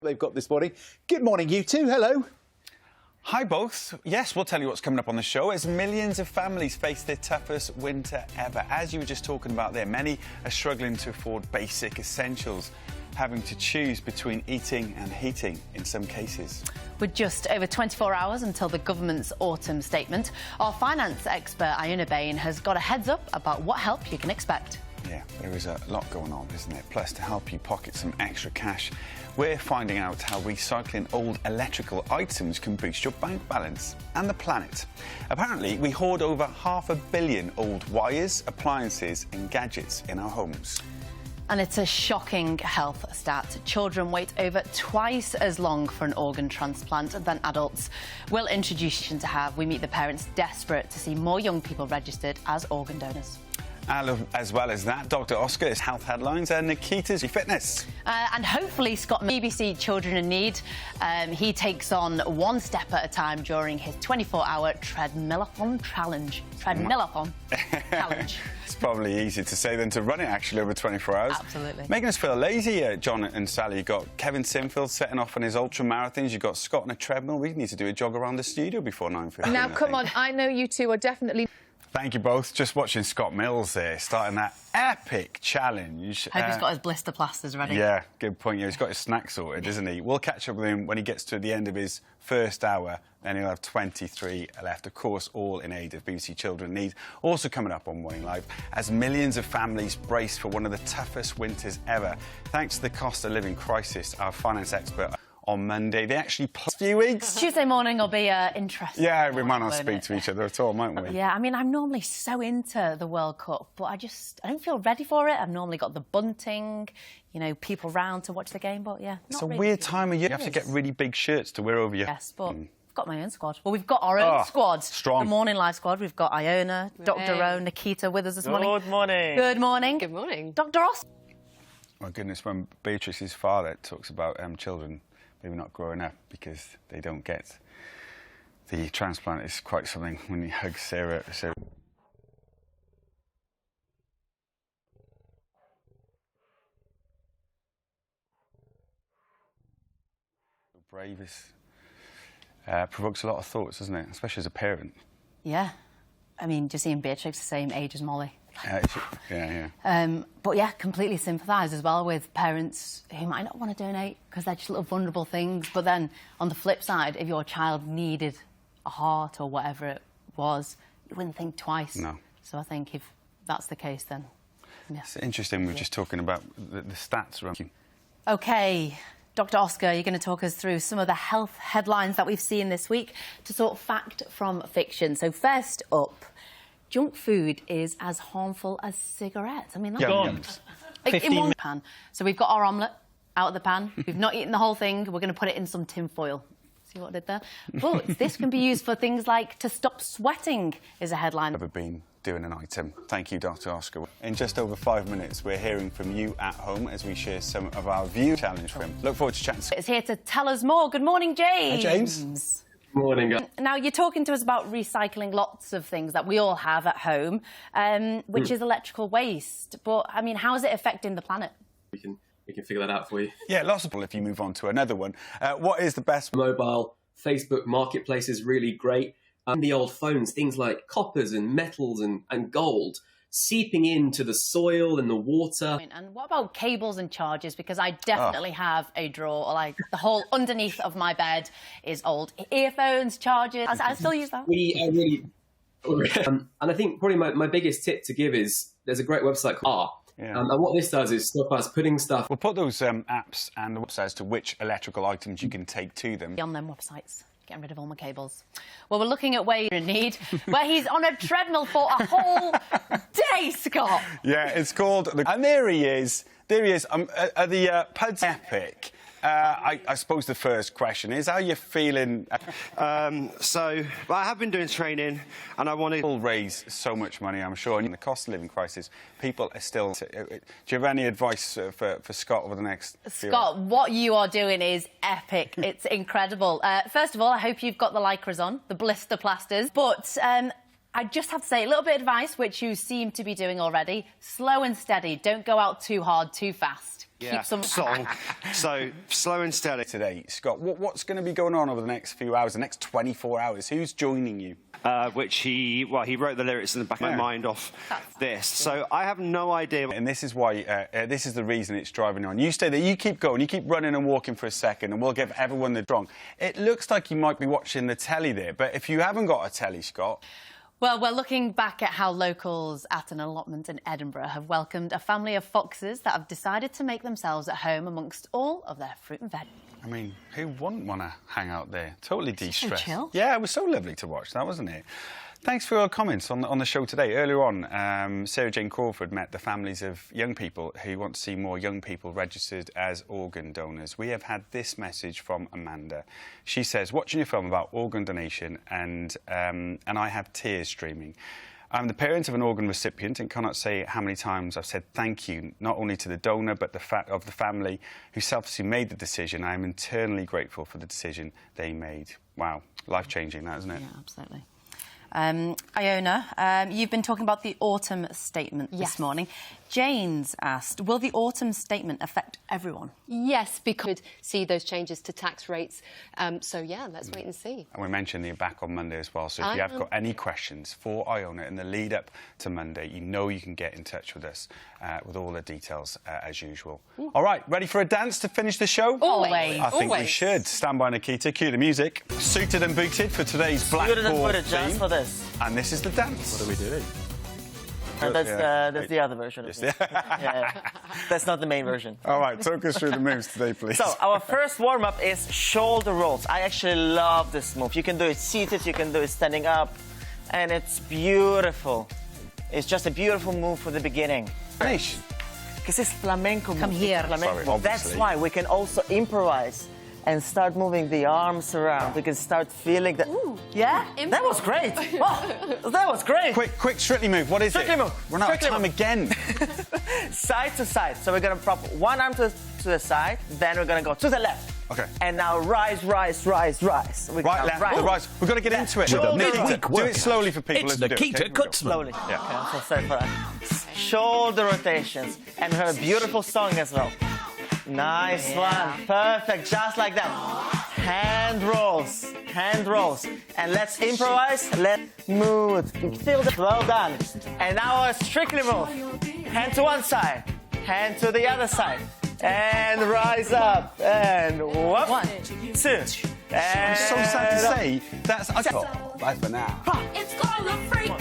They've got this morning. Good morning, you two. Hello. Hi both. Yes, we'll tell you what's coming up on the show as millions of families face their toughest winter ever. As you were just talking about there, many are struggling to afford basic essentials, having to choose between eating and heating in some cases. With just over 24 hours until the government's autumn statement, our finance expert Iona Bain has got a heads up about what help you can expect. Yeah, there is a lot going on, isn't it? Plus, to help you pocket some extra cash, we're finding out how recycling old electrical items can boost your bank balance and the planet. Apparently, we hoard over 500 million old wires, appliances and gadgets in our homes. And it's a shocking health stat. Children wait over twice as long for an organ transplant than adults. We'll introduce you to have. We meet the parents desperate to see more young people registered as organ donors. As well as that, Dr. Oscar's health headlines and Nikita's fitness. And hopefully Scott, BBC Children in Need, he takes on one step at a time during his 24-hour treadmillathon challenge. It's probably easier to say than to run it, actually, over 24 hours. Absolutely. Making us feel lazy, John and Sally. You've got Kevin Sinfield setting off on his ultra-marathons. You've got Scott on a treadmill. We need to do a jog around the studio before 9:15. Now, come on, I know you two are definitely... Thank you both. Just watching Scott Mills there, starting that epic challenge. Hope he's got his blister plasters ready. Yeah, good point. Yeah, he's got his snacks sorted, isn't he? We'll catch up with him when he gets to the end of his first hour. Then he'll have 23 left, of course, all in aid of BBC Children in Need. Also coming up on Morning Live, as millions of families brace for one of the toughest winters ever. Thanks to the cost of living crisis, our finance expert on Monday. They actually a few weeks. Tuesday morning will be interesting. Yeah, we might not speak to each other at all, mightn't we? Yeah, I mean, I'm normally so into the World Cup, but I don't feel ready for it. I've normally got the bunting, you know, people round to watch the game, but yeah. It's a weird time of year. You have to get really big shirts to wear over your... Yes, but... I've got my own squad. Well, we've got our own squad. Strong. The Morning Live squad. We've got Iona, Dr. Rowe, Nikita with us this morning. Good morning. Good morning. Good morning. Dr. Ross. My goodness, when Beatrice's father talks about children maybe not growing up because they don't get the transplant, it's quite something when he hugs Sarah. Brave provokes a lot of thoughts, doesn't it? Especially as a parent. Yeah. I mean, just seeing Beatrix the same age as Molly. But yeah, completely sympathise as well with parents who might not want to donate because they're just little vulnerable things. But then on the flip side, if your child needed a heart or whatever it was, you wouldn't think twice. No. So I think if that's the case, then yeah. It's interesting. We're just talking about the stats around. OK, Dr. Oscar, you're going to talk us through some of the health headlines that we've seen this week to sort fact from fiction. So first up, junk food is as harmful as cigarettes. I mean, that's in one pan. So we've got our omelette out of the pan. We've not eaten the whole thing. We're going to put it in some tin foil. See what I did there? But this can be used for things like to stop sweating, is a headline. Ever been doing an item? Thank you, Dr. Oscar. In just over 5 minutes, we're hearing from you at home as we share some of our view challenge for him. Look forward to chatting. It's here to tell us more. Good morning, James. Hi, James. Morning, guys. Now, you're talking to us about recycling lots of things that we all have at home, which is electrical waste. But, I mean, how is it affecting the planet? We can figure that out for you. Yeah, lots of people if you move on to another one. What is the best? Mobile Facebook marketplace is really great. The old phones, things like coppers and metals and gold, seeping into the soil and the water. And what about cables and chargers? Because I definitely have a drawer, like the whole underneath of my bed is old. Earphones, chargers, I still use that. We are really... and I think probably my biggest tip to give is there's a great website called and what this does is stop us putting stuff... We'll put those apps and the websites to which electrical items you can take to them. On them websites. Getting rid of all my cables. Well, we're looking at where you're in need, where he's on a treadmill for a whole day, Scott. Yeah, it's called... And there he is. There he is. At the Puds Epic. I suppose the first question is, how are you feeling? So I have been doing training and I want to raise so much money, I'm sure. And in the cost of living crisis, people are still... Do you have any advice for Scott over the next Scott, what you are doing is epic. It's incredible. First of all, I hope you've got the lycras on, the blister plasters. But I just have to say, a little bit of advice, which you seem to be doing already. Slow and steady. Don't go out too hard, too fast. keep some... song. So slow and steady. Today, Scott, what's going to be going on over the next few hours, the next 24 hours? Who's joining you? Which he wrote the lyrics in the back of my mind off this. So I have no idea. And this is why, this is the reason it's driving on. You stay there, you keep going, you keep running and walking for a second, and we'll give everyone the drunk. It looks like you might be watching the telly there, but if you haven't got a telly, Scott... Well, we're looking back at how locals at an allotment in Edinburgh have welcomed a family of foxes that have decided to make themselves at home amongst all of their fruit and veg. I mean, who wouldn't want to hang out there? Totally de-stressed. So chill. Yeah, it was so lovely to watch that, wasn't it? Thanks for your comments on the show today. Earlier on, Sarah Jane Crawford met the families of young people who want to see more young people registered as organ donors. We have had this message from Amanda. She says, watching your film about organ donation and I have tears streaming. I'm the parent of an organ recipient and cannot say how many times I've said thank you, not only to the donor, but the family who selflessly made the decision. I am eternally grateful for the decision they made. Wow, life-changing, that, isn't it? Yeah, absolutely. Iona, you've been talking about the autumn statement this morning. Jane's asked, will the autumn statement affect everyone? Yes, because we could see those changes to tax rates. So, yeah, let's wait and see. And we mentioned you're back on Monday as well, so if you have got any questions for Iona in the lead-up to Monday, you know you can get in touch with us with all the details as usual. All right, ready for a dance to finish the show? Always. I think we should. Stand by, Nikita. Cue the music. Suited and booted for today's Blackpool just for this. And this is the dance. What are we doing? That's the other version of it. Yeah. That's not the main version. All right, talk us through the moves today, please. So, our first warm-up is shoulder rolls. I actually love this move. You can do it seated, you can do it standing up, and it's beautiful. It's just a beautiful move for the beginning. Finish. Because it's flamenco move. Come here. Flamenco Sorry, move. That's obviously. why we can also improvise and start moving the arms around. We can start feeling that. Ooh, yeah? That was great. Oh, that was great. Quick, Strictly move. What is Strictly it? move. Run out of Strictly time move. again. Side to side. So we're going to prop one arm to the side, then we're going to go to the left. Okay. And now rise. Right, left, the rise. We've got to get into it. Shoulder Nikita, roll. do it slowly for people. It's as we do it, Nikita okay? Kutzman. Slowly. Yeah. Okay, I'm so sorry for that. Shoulder rotations. And her beautiful song as well. Nice one. Perfect. Just like that. Hand rolls. And let's improvise. Let's move. Feel the... Well done. And now a strictly move. Hand to one side. Hand to the other side. And rise up. And whoop. 1, 2. I'm so sad to say that's... Bye for now. It's called a freak.